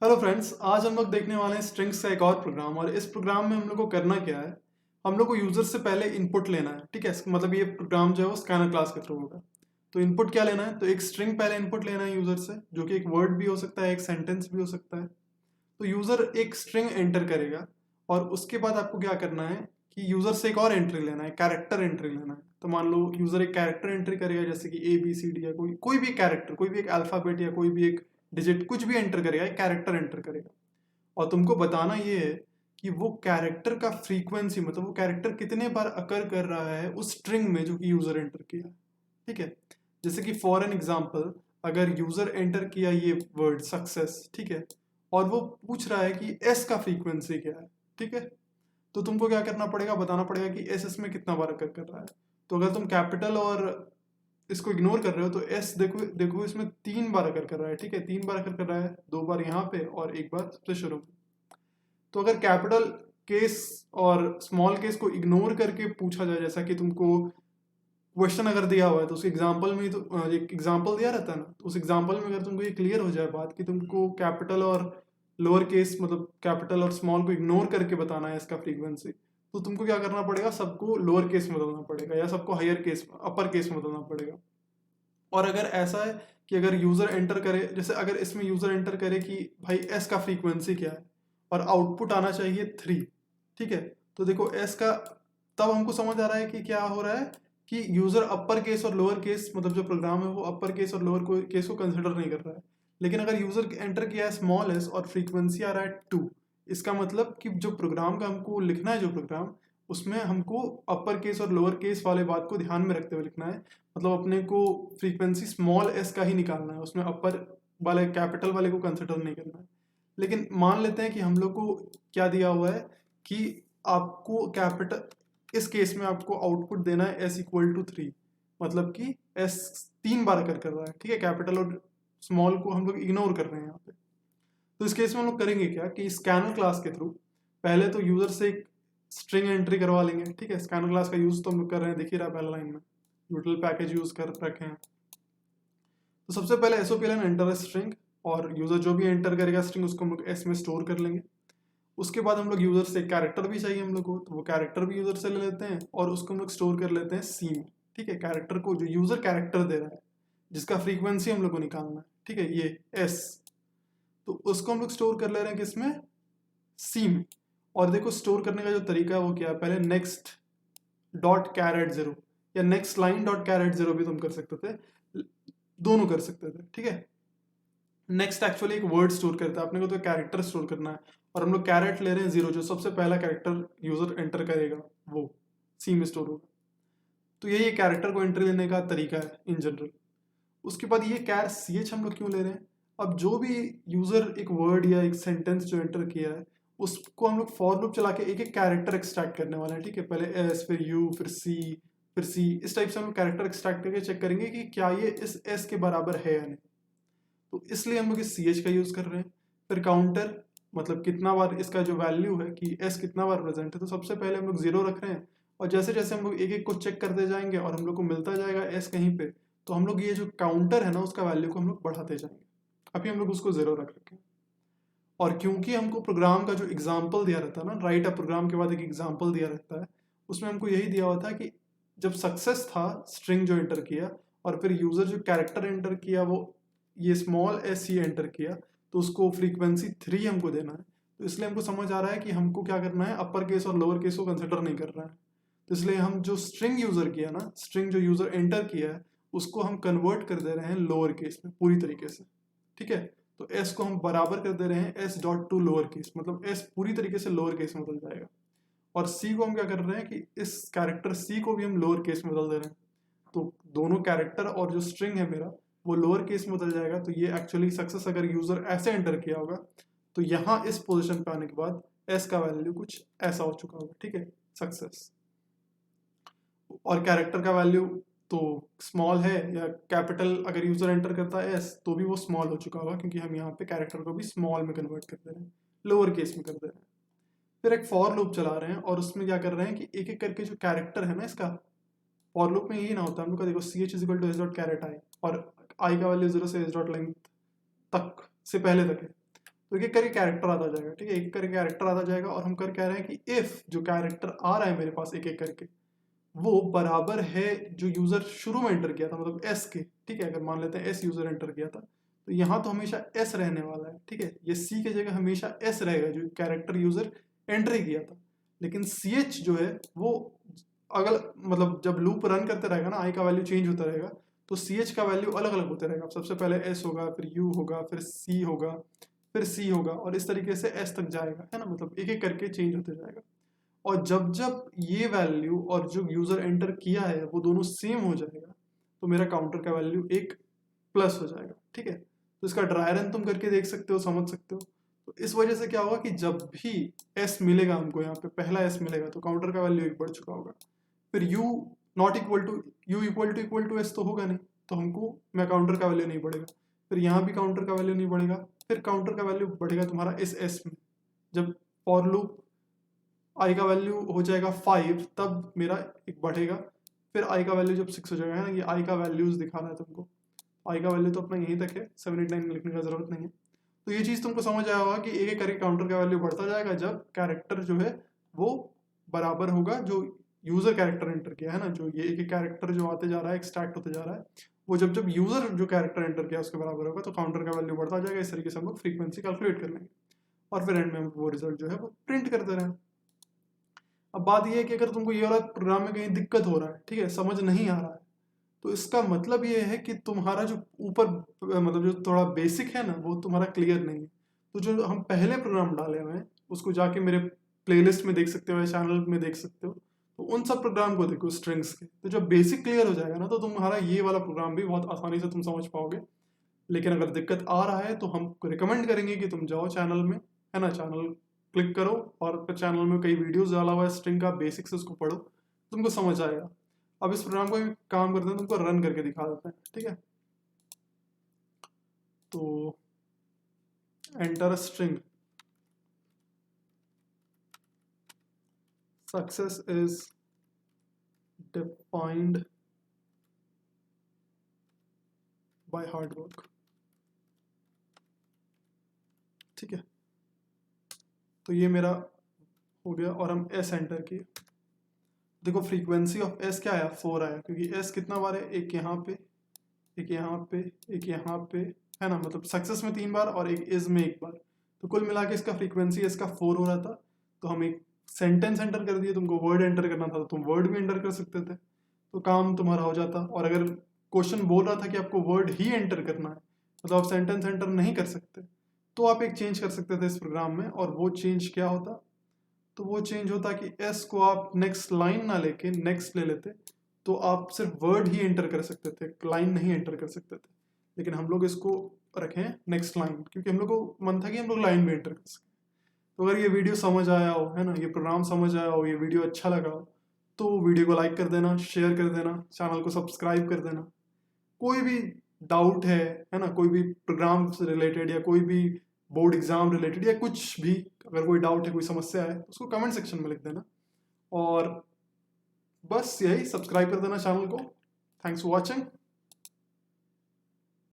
Hello friends, आज हम लोग देखने वाले हैं स्ट्रिंग्स का एक और प्रोग्राम। और इस प्रोग्राम में हम लोग को करना क्या है, हम लोग को यूजर से पहले इनपुट लेना है। ठीक है, मतलब ये प्रोग्राम जो है वो स्कैनर क्लास के थ्रू होगा। तो इनपुट क्या लेना है, तो एक स्ट्रिंग पहले इनपुट लेना है यूजर से, जो कि एक वर्ड भी हो सकता है, एक सेंटेंस भी हो सकता है। तो यूजर एक स्ट्रिंग एंटर करेगा और उसके बाद आपको क्या करना है कि यूजर से एक और एंट्री लेना है, कैरेक्टर एंट्री लेना है। तो मान लो यूजर एक कैरेक्टर एंट्री करेगा, जैसे कि ABCD या कोई कोई भी कैरेक्टर, कोई भी एक अल्फाबेट या कोई भी एक डिजिट, कुछ भी एंटर करेगा, एक कैरेक्टर एंटर करेगा। और तुमको बताना ये है कि वो कैरेक्टर का फ्रीक्वेंसी, मतलब वो कैरेक्टर कितने बार अकर कर रहा है उस स्ट्रिंग में जो कि यूजर एंटर किया है। ठीक है, जैसे कि फॉर एन एग्जांपल, अगर यूजर एंटर किया ये वर्ड सक्सेस, ठीक है, और वो पूछ रहा है कि एस का फ्रीक्वेंसी क्या है। ठीक है, तो तुमको क्या करना पड़ेगा, बताना पड़ेगा कि एस इसमें कितना बार अकर कर रहा है। तो अगर तुम कैपिटल और इसको इग्नोर कर रहे हो तो एस देखो देखो इसमें 3 बार अकर कर रहा है। ठीक है, 3 बार अकर कर रहा है, 2 बार यहाँ पे और 1 बार सबसे शुरू में। तो अगर कैपिटल केस और स्मॉल केस को इग्नोर करके पूछा जाए, जैसा कि तुमको क्वेश्चन अगर दिया हुआ है तो उस एग्जाम्पल में ही तो एक एग्जाम्पल दिया रहता है ना, तो उस एग्जाम्पल में अगर तुमको ये क्लियर हो जाए बात कि तुमको कैपिटल और लोअर केस, मतलब कैपिटल और स्मॉल को इग्नोर करके बताना है इसका फ्रीक्वेंसी, तो तुमको क्या करना पड़ेगा, सबको लोअर केस में बदलना पड़ेगा या सबको हायर केस अपर केस में बदलना पड़ेगा। और अगर ऐसा है कि अगर यूजर एंटर करे, जैसे अगर इसमें यूजर एंटर करे कि भाई एस का फ्रीक्वेंसी क्या है और आउटपुट आना चाहिए 3। ठीक है, तो देखो एस का, तब हमको समझ आ रहा है कि क्या हो रहा है कि यूजर अपर केस और लोअर केस, मतलब जो प्रोग्राम है वो अपर केस और लोअर केस को कंसिडर नहीं कर रहा है। लेकिन अगर यूजर एंटर किया है स्मॉल एस और फ्रीक्वेंसी आ रहा है 2, इसका मतलब कि जो प्रोग्राम का हमको लिखना है, जो प्रोग्राम, उसमें हमको अपर केस और लोअर केस वाले बात को ध्यान में रखते हुए लिखना है। मतलब अपने को फ्रीक्वेंसी स्मॉल एस का ही निकालना है, उसमें अपर वाले कैपिटल वाले को कंसिडर नहीं करना है। लेकिन मान लेते हैं कि हम लोग को क्या दिया हुआ है कि आपको कैपिटल, इस केस में आपको आउटपुट देना है S = 3, मतलब कि एस 3 बार कर रहा है। ठीक है, कैपिटल और स्मॉल को हम लोग इग्नोर कर रहे हैं यहाँ पे। तो इस केस में हम लोग करेंगे क्या कि स्कैनर क्लास के थ्रू पहले तो यूजर से एक स्ट्रिंग एंट्री करवा लेंगे। ठीक है, स्कैनर क्लास का यूज तो हम लोग कर रहे हैं, दिख ही रहा है पहला लाइन में, यूटिल पैकेज यूज कर रखे हैं। तो सबसे पहले SOPLN एंटर स्ट्रिंग, और यूजर जो भी एंटर करेगा स्ट्रिंग उसको हम लोग एस में स्टोर कर लेंगे। उसके बाद हम लोग यूजर से कैरेक्टर भी चाहिए हम लोग को, तो वो कैरेक्टर भी यूजर से ले लेते हैं और उसको हम लोग स्टोर कर लेते हैं सी में। ठीक है, कैरेक्टर को, जो यूजर कैरेक्टर दे रहा है जिसका फ्रीक्वेंसी हम लोग को निकालना है, ठीक है, ये एस, तो उसको हम लोग स्टोर कर ले रहे हैं किसमें, सी में। और देखो स्टोर करने का जो तरीका है वो क्या है, पहले नेक्स्ट डॉट कैरेट 0 या नेक्स्ट लाइन डॉट कैरेट 0 भी तुम कर सकते थे, दोनों कर सकते थे। ठीक है, नेक्स्ट एक्चुअली एक वर्ड स्टोर करता है, अपने को तो कैरेक्टर स्टोर करना है, और हम लोग कैरेट ले रहे हैं 0, जो सबसे पहला कैरेक्टर यूजर एंटर करेगा वो सी में स्टोर होगा। तो यही कैरेक्टर को एंट्री लेने का तरीका है इन जनरल। उसके बाद ये कैर सी एच हम लोग क्यों ले रहे हैं, अब जो भी यूजर एक वर्ड या एक सेंटेंस जो एंटर किया है उसको हम लोग फॉर लूप चला के एक एक कैरेक्टर एक्सट्रैक्ट करने वाले हैं। ठीक है, पहले एस, फिर यू, फिर सी, फिर सी, इस टाइप से हम लोग कैरेक्टर एक्सट्रैक्ट करके चेक करेंगे कि क्या ये इस एस के बराबर है या नहीं। तो इसलिए हम लोग इस सी एच का यूज कर रहे हैं। फिर काउंटर, मतलब कितना बार इसका जो वैल्यू है कि एस कितना बार प्रेजेंट है, तो सबसे पहले हम लोग 0 रख रहे हैं, और जैसे जैसे हम लोग एक एक को चेक करते जाएंगे और हम लोग को मिलता जाएगा एस कहीं पे, तो हम लोग ये जो काउंटर है ना उसका वैल्यू को हम लोग बढ़ाते जाएंगे। अभी हम लोग उसको 0 रख रखे हैं। और क्योंकि हमको प्रोग्राम का जो एग्जाम्पल दिया रहता है ना, राइट अ प्रोग्राम के बाद एक एग्जाम्पल दिया रहता है, उसमें हमको यही दिया हुआ था कि जब सक्सेस था स्ट्रिंग जो एंटर किया, और फिर यूजर जो कैरेक्टर एंटर किया वो ये स्मॉल एस ही एंटर किया, तो उसको फ्रीक्वेंसी 3 हमको देना है। तो इसलिए हमको समझ आ रहा है कि हमको क्या करना है, अपर केस और लोअर केस को कंसिडर नहीं कर रहा है। तो इसलिए हम जो स्ट्रिंग यूजर किया ना, स्ट्रिंग जो यूजर एंटर किया है उसको हम कन्वर्ट कर दे रहे हैं लोअर केस में पूरी तरीके से। ठीक है, तो एस को हम बराबर कर दे रहे हैं S dot to lower case, मतलब एस पूरी तरीके से लोअर केस में बदल जाएगा। और सी को हम क्या कर रहे हैं कि इस कैरेक्टर सी को भी हम लोअर केस में बदल दे रहे हैं। तो दोनों कैरेक्टर और जो स्ट्रिंग है मेरा वो लोअर केस में बदल जाएगा। तो ये एक्चुअली सक्सेस अगर यूजर ऐसे एंटर किया होगा तो यहाँ इस पोजिशन पे आने के बाद एस का वैल्यू कुछ ऐसा हो चुका होगा। ठीक है, सक्सेस। और कैरेक्टर का वैल्यू तो स्मॉल है, या कैपिटल अगर यूजर एंटर करता है एस तो भी वो स्मॉल हो चुका होगा, क्योंकि हम यहाँ पे कैरेक्टर को भी स्मॉल में कन्वर्ट कर दे रहे हैं, लोअर केस में कर दे रहे हैं। फिर एक फॉर लूप चला रहे हैं और उसमें क्या कर रहे हैं कि एक एक करके जो कैरेक्टर है ना इसका, फॉर लूप में यही ना होता है हम लोग का, देखो C H is equal to S dot caret I, और आई का वैल्यू 0 से एस डॉट लेंथ तक से पहले तक है। तो एक एक करके कैरेक्टर आता जाएगा, ठीक है, एक एक करके कैरेक्टर आता जाएगा। और हम कर कह रहे हैं कि इफ जो कैरेक्टर आ रहा है मेरे पास एक एक करके, वो बराबर है जो यूजर शुरू में एंटर किया था, मतलब एस के, ठीक है। अगर मान लेते हैं एस यूजर एंटर किया था, तो यहाँ तो हमेशा एस रहने वाला है, ठीक है। ये सी की जगह हमेशा एस रहेगा जो कैरेक्टर यूजर एंट्री किया था। लेकिन सी एच जो है वो अगल मतलब जब लूप रन करते रहेगा ना, आई का वैल्यू चेंज होता रहेगा, तो सी एच का वैल्यू अलग अलग होते रहेगा। सबसे पहले एस होगा, फिर यू होगा, फिर सी होगा, फिर सी होगा, और इस तरीके से एस तक जाएगा, है ना। मतलब एक एक करके चेंज होते जाएगा। और जब जब ये वैल्यू और जो यूजर एंटर किया है वो दोनों सेम हो जाएगा, तो मेरा काउंटर का वैल्यू एक प्लस हो जाएगा, ठीक है। तो इसका ड्राई रन तुम करके देख सकते हो, समझ सकते हो। तो इस वजह से क्या होगा कि जब भी एस मिलेगा हमको, यहाँ पे पहला एस मिलेगा, तो काउंटर का वैल्यू एक बढ़ चुका होगा। फिर U not equal to U equal to S तो होगा नहीं, तो हमको मैं काउंटर का वैल्यू नहीं बढ़ेगा। फिर यहाँ भी काउंटर का वैल्यू नहीं बढ़ेगा। फिर काउंटर का वैल्यू बढ़ेगा तुम्हारा इस एस में। जब फॉर लूप आई का वैल्यू हो जाएगा 5, तब मेरा एक बढ़ेगा। फिर आई का वैल्यू जब 6 हो जाएगा, है ना, ये आई का वैल्यूज दिखा रहा है तुमको। आई का वैल्यू तो अपना यहीं तक है, 7 8 9 लिखने का जरूरत नहीं है। तो ये चीज़ तुमको समझ आया होगा कि एक एक करके काउंटर का वैल्यू बढ़ता जाएगा जब कैरेक्टर जो है वो बराबर होगा जो यूजर कैरेक्टर एंटर किया है ना। जो ये एक एक कैरेक्टर जो आते जा रहा है, एक्सट्रैक्ट होते जा रहा है, वो जब जब यूजर जो कैरेक्टर एंटर किया उसके बराबर होगा, तो काउंटर का वैल्यू बढ़ता जाएगा। इस तरीके से हम लोग फ्रीक्वेंसी कैलकुलेट कर लेंगे, और फिर एंड में हम वो रिजल्ट जो है वो प्रिंट करते रहें। अब बात यह है कि अगर तुमको ये वाला प्रोग्राम में कहीं दिक्कत हो रहा है, ठीक है, समझ नहीं आ रहा है, तो इसका मतलब ये है कि तुम्हारा जो ऊपर मतलब जो थोड़ा बेसिक है ना, वो तुम्हारा क्लियर नहीं है। तो जो हम पहले प्रोग्राम डाले हुए हैं उसको जाके मेरे प्लेलिस्ट में देख सकते हो या चैनल में देख सकते हो। तो उन सब प्रोग्राम को देखो स्ट्रिंग्स के, तो जब बेसिक क्लियर हो जाएगा ना, तो तुम्हारा ये वाला प्रोग्राम भी बहुत आसानी से तुम समझ पाओगे। लेकिन अगर दिक्कत आ रहा है तो हम रिकमेंड करेंगे कि तुम जाओ चैनल में, है ना, चैनल क्लिक करो, और फिर चैनल में कई वीडियोस डाला हुआ है स्ट्रिंग का, बेसिक से उसको पढ़ो, तुमको समझ आएगा। अब इस प्रोग्राम को एक काम करते हैं, तुमको रन करके दिखा देते हैं, ठीक है। तो enter string, success is defined by hard work, ठीक है। तो ये मेरा हो गया, और हम एस एंटर किए। देखो फ्रीक्वेंसी ऑफ एस क्या आया, 4 आया, क्योंकि एस कितना बार है, एक यहाँ पे, एक यहाँ पे, एक यहाँ पे, है ना। मतलब सक्सेस में 3 बार और एक इज में 1 बार, तो कुल मिला के इसका फ्रीक्वेंसी इसका 4 हो रहा था। तो हम एक सेंटेंस एंटर कर दिए, तुमको वर्ड एंटर करना था तो तुम वर्ड भी एंटर कर सकते थे, तो काम तुम्हारा हो जाता। और अगर क्वेश्चन बोल रहा था कि आपको वर्ड ही एंटर करना है, मतलब आप सेंटेंस एंटर नहीं कर सकते, तो आप एक चेंज कर सकते थे इस प्रोग्राम में। और वो चेंज क्या होता, तो वो चेंज होता कि एस को आप नेक्स्ट लाइन ना लेके नेक्स्ट ले लेते, तो आप सिर्फ वर्ड ही एंटर कर सकते थे, लाइन नहीं एंटर कर सकते थे। लेकिन हम लोग इसको रखें नेक्स्ट लाइन, क्योंकि हम लोग को मन था कि हम लोग लाइन में एंटर कर सकें। तो अगर ये वीडियो समझ आया हो, है ना, ये प्रोग्राम समझ आया हो, ये वीडियो अच्छा लगा हो, तो वीडियो को लाइक कर देना, शेयर कर देना, चैनल को सब्सक्राइब कर देना। कोई भी डाउट है ना, कोई भी प्रोग्राम से रिलेटेड या कोई भी बोर्ड एग्जाम रिलेटेड या कुछ भी, अगर कोई डाउट है, कोई समस्या है, उसको कमेंट सेक्शन में लिख देना। और बस यही, सब्सक्राइब कर देना चैनल को। Thanks for watching.